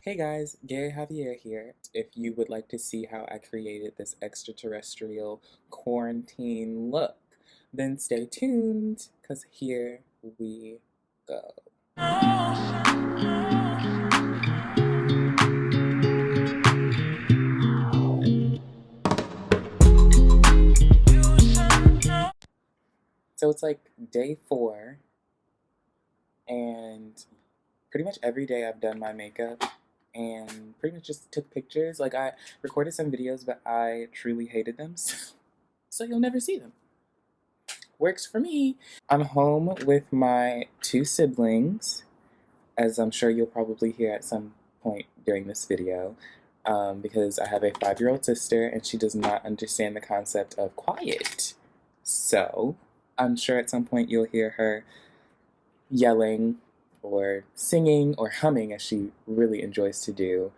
Hey guys, Gary Javier here. If you would like to see how I created this extraterrestrial quarantine look, then stay tuned, because here we go. So it's like day 4, and pretty much every day I've done my makeup and pretty much just took pictures. Like, I recorded some videos, but I truly hated them, so you'll never see them. Works for me. I'm home with my 2 siblings, as I'm sure you'll probably hear at some point during this video, because I have a 5-year-old sister and she does not understand the concept of quiet. So I'm sure at some point you'll hear her yelling or singing or humming, as she really enjoys to do.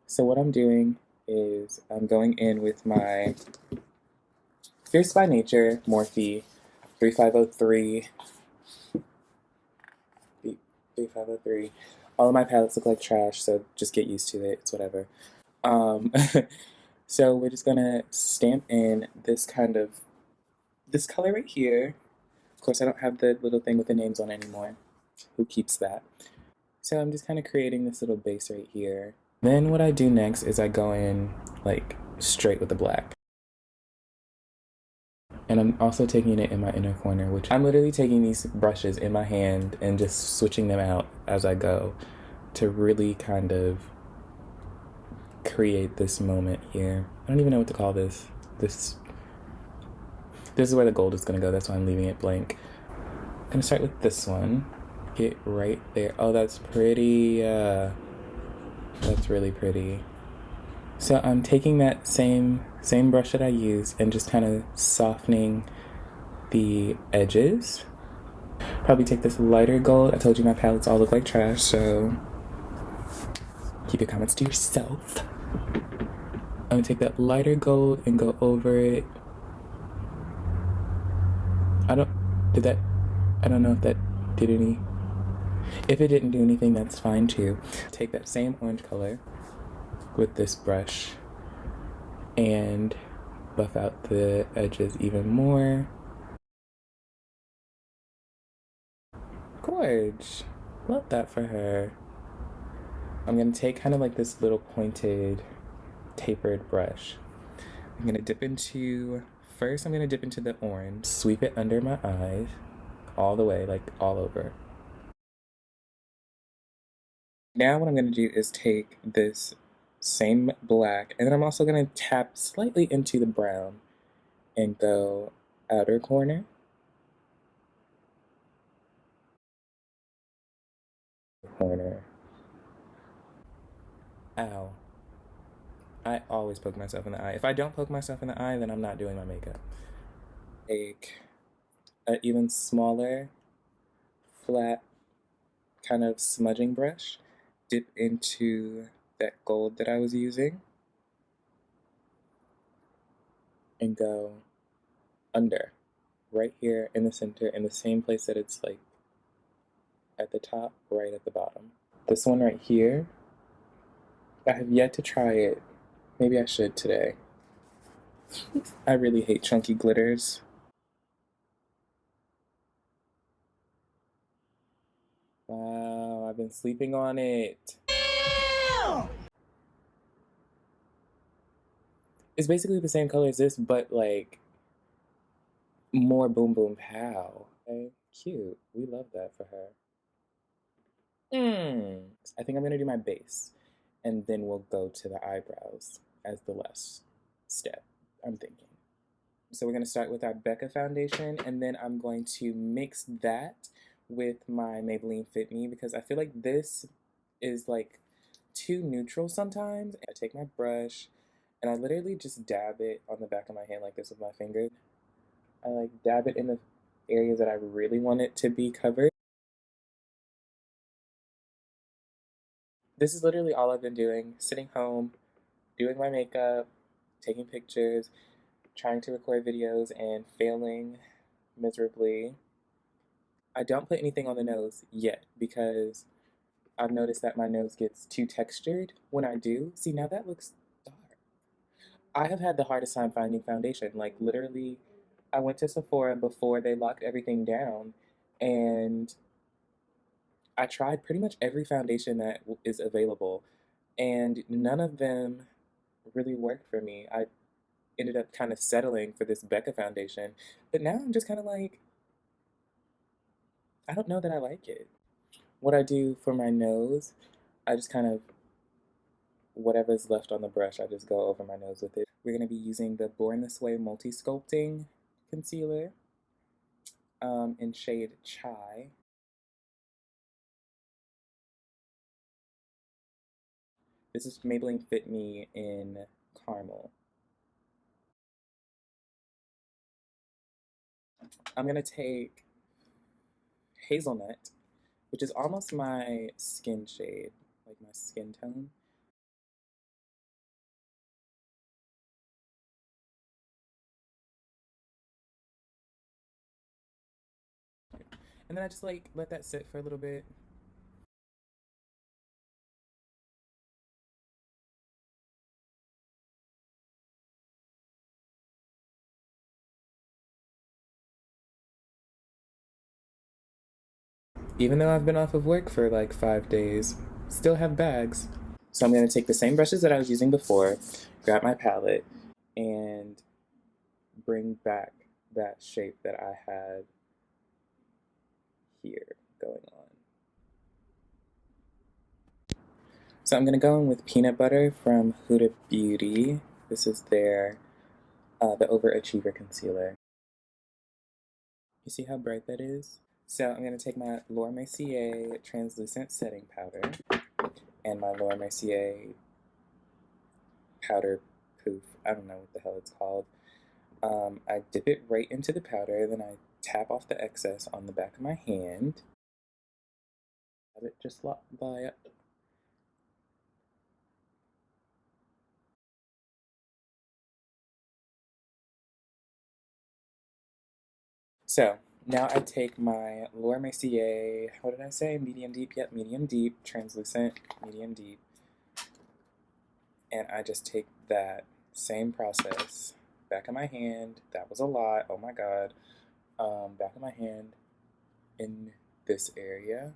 So what I'm doing is I'm going in with my Fierce by Nature Morphe 3503. 3503. All of my palettes look like trash, so just get used to it. It's whatever. Um, so we're just gonna stamp in this color right here. Of course, I don't have the little thing with the names on anymore. Who keeps that? So I'm just kind of creating this little base right here. Then what I do next is I go in like straight with the black. And I'm also taking it in my inner corner, which I'm literally taking these brushes in my hand and just switching them out as I go to really kind of create this moment here. I don't even know what to call this. This is where the gold is gonna go. That's why I'm leaving it blank. I'm gonna start with this one. Get right there. Oh, that's pretty. That's really pretty. So I'm taking that same brush that I used and just kind of softening the edges. Probably take this lighter gold. I told you my palettes all look like trash, so keep your comments to yourself. I'm gonna take that lighter gold and go over it. I don't know if that did any. If it didn't do anything, that's fine too. Take that same orange color with this brush and buff out the edges even more. Gorge. Love that for her. I'm gonna take kind of like this little pointed, tapered brush. First I'm gonna dip into the orange, sweep it under my eyes, all the way, like all over. Now what I'm gonna do is take this same black, and then I'm also gonna tap slightly into the brown and go outer corner, corner. Ow. I always poke myself in the eye. If I don't poke myself in the eye, then I'm not doing my makeup. Take an even smaller, flat, kind of smudging brush, dip into that gold that I was using, and go under, right here in the center, in the same place that it's like at the top, right at the bottom. This one right here, I have yet to try it. Maybe I should today. I really hate chunky glitters. Wow, I've been sleeping on it. It's basically the same color as this, but like more boom boom pow. Okay, cute. We love that for her. I think I'm gonna do my base, and then we'll go to the eyebrows as the last step, I'm thinking. So we're gonna start with our Becca foundation, and then I'm going to mix that with my Maybelline Fit Me, because I feel like this is like too neutral sometimes. I take my brush and I literally just dab it on the back of my hand like this with my finger. I like dab it in the areas that I really want it to be covered. This is literally all I've been doing, sitting home, doing my makeup, taking pictures, trying to record videos, and failing miserably. I don't put anything on the nose yet because I've noticed that my nose gets too textured when I do. See, now that looks dark. I have had the hardest time finding foundation. Like, literally, I went to Sephora before they locked everything down, and I tried pretty much every foundation that is available, and none of them really worked for me. I ended up kind of settling for this Becca foundation, but now I'm just kind of like, I don't know that I like it. What I do for my nose, I just kind of, whatever's left on the brush, I just go over my nose with it. We're going to be using the Born This Way Multi-Sculpting Concealer in shade Chai. This is Maybelline Fit Me in Caramel. I'm going to take Hazelnut, which is almost my skin shade, like my skin tone. And then I just like let that sit for a little bit. Even though I've been off of work for like 5 days, still have bags. So I'm going to take the same brushes that I was using before, grab my palette, and bring back that shape that I had here going on. So I'm going to go in with Peanut Butter from Huda Beauty. This is their the Overachiever Concealer. You see how bright that is? So I'm going to take my Laura Mercier Translucent Setting Powder and my Laura Mercier Powder Poof. I don't know what the hell it's called. I dip it right into the powder, then I tap off the excess on the back of my hand. Have it just slop by it. So now I take my Laura Mercier, what did I say? Medium deep? Yep, medium deep, translucent, medium deep. And I just take that same process, back of my hand. That was a lot, oh my god. Back of my hand in this area.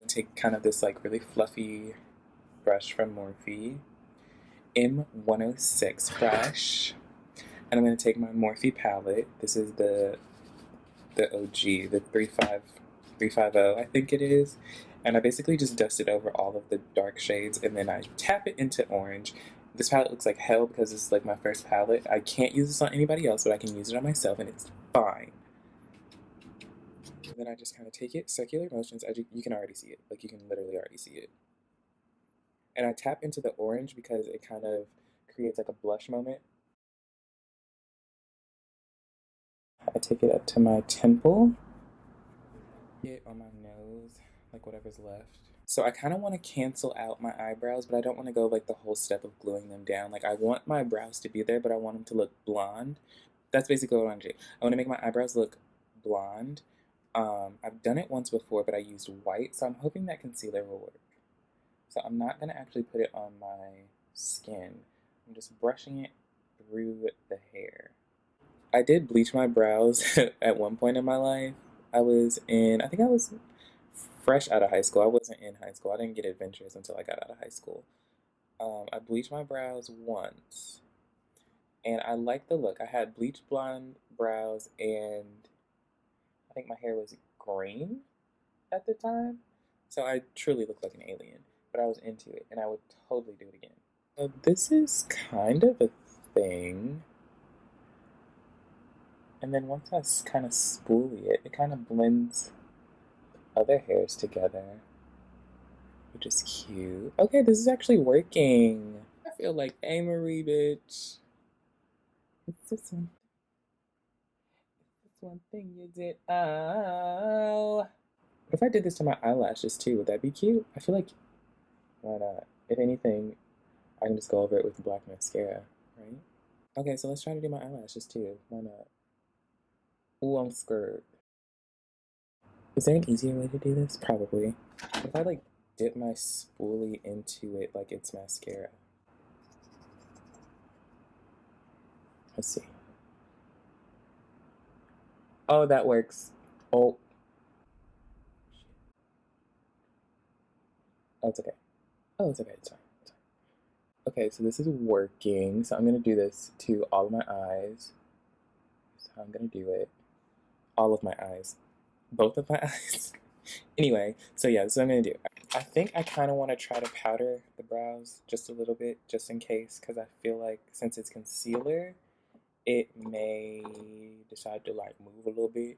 Take kind of this like really fluffy brush from Morphe, M106 brush, and I'm going to take my Morphe palette. This is the OG, the 350, I think it is, and I basically just dust it over all of the dark shades, and then I tap it into orange. This palette looks like hell because this is like my first palette. I can't use this on anybody else, but I can use it on myself, and it's fine. And then I just kind of take it, circular motions, as you can already see it. Like, you can literally already see it. And I tap into the orange because it kind of creates like a blush moment. I take it up to my temple, get on my nose, like whatever's left. So I kind of want to cancel out my eyebrows, but I don't want to go like the whole step of gluing them down. Like, I want my brows to be there, but I want them to look blonde. That's basically what I want to do. I want to make my eyebrows look blonde. I've done it once before, but I used white, so I'm hoping that concealer will work. So I'm not going to actually put it on my skin. I'm just brushing it through the hair. I did bleach my brows at one point in my life. I think I was fresh out of high school. I wasn't in high school. I didn't get adventurous until I got out of high school. I bleached my brows once, and I liked the look. I had bleached blonde brows, and I think my hair was green at the time. So I truly looked like an alien, but I was into it, and I would totally do it again. So this is kind of a thing. And then once I kind of spoolie it, it kind of blends other hairs together, which is cute. Okay, this is actually working. I feel like Amory, bitch. It's this one thing you did. Oh. What if I did this to my eyelashes too? Would that be cute? I feel like, why not? If anything, I can just go over it with black mascara, right? Okay, so let's try to do my eyelashes too. Why not? Ooh, I'm scared. Is there an easier way to do this? Probably. If I like dip my spoolie into it like it's mascara. Let's see. Oh, that works. Oh. Oh, it's okay. Oh, it's okay. It's fine. It's fine. Okay, so this is working. So I'm gonna do this to all of my eyes. That's how I'm gonna do it. All of my eyes. Both of my eyes. Anyway, so yeah, this is what I'm gonna do. I think I kind of want to try to powder the brows just a little bit, just in case, because I feel like since it's concealer, it may decide to like move a little bit.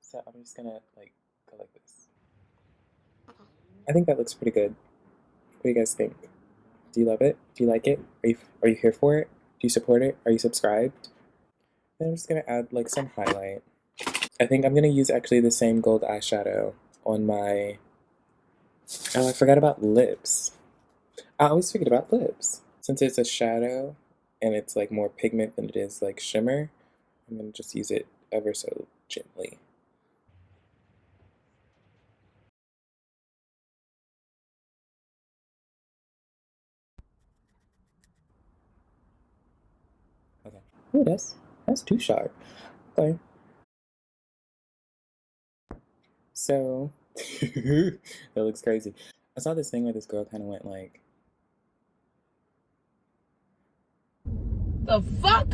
So I'm just gonna like go like this. I think that looks pretty good. What do you guys think? Do you love it? Do you like it? Are you here for it? Do you support it? Are you subscribed? Then I'm just gonna add like some highlight. I think I'm gonna use actually the same gold eyeshadow on my. Oh, I forgot about lips. I always forget about lips. Since it's a shadow and it's like more pigment than it is like shimmer, I'm gonna just use it ever so gently. Okay. Ooh, that's too sharp. Okay. So that looks crazy. I saw this thing where this girl kind of went like, The fuck?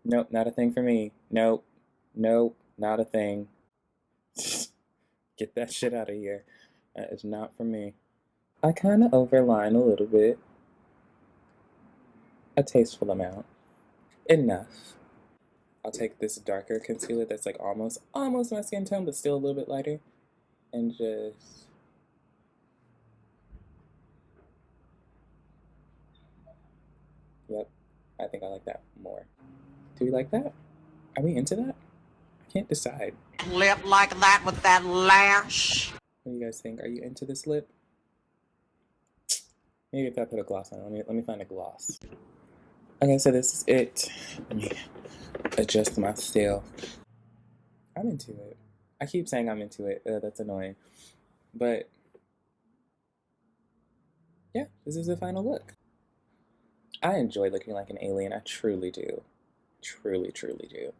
nope, not a thing for me. Nope, nope, not a thing. Get that shit out of here. That is not for me. I kind of overline a little bit. A tasteful amount. Enough. I'll take this darker concealer that's like almost my skin tone, but still a little bit lighter, and just yep. I think I like that more. Do we like that? Are we into that? I can't decide. Lip like that with that lash. What do you guys think? Are you into this lip? Maybe if I put a gloss on it. Let me find a gloss. Okay, so this is it. Let me adjust myself. I'm into it. I keep saying I'm into it. That's annoying. But yeah, this is the final look. I enjoy looking like an alien. I truly do. Truly, truly do.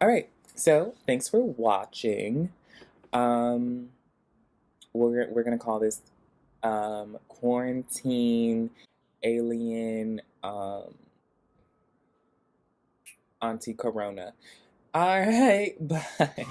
All right. So thanks for watching. We're gonna call this quarantine alien Auntie Corona. All right. Bye.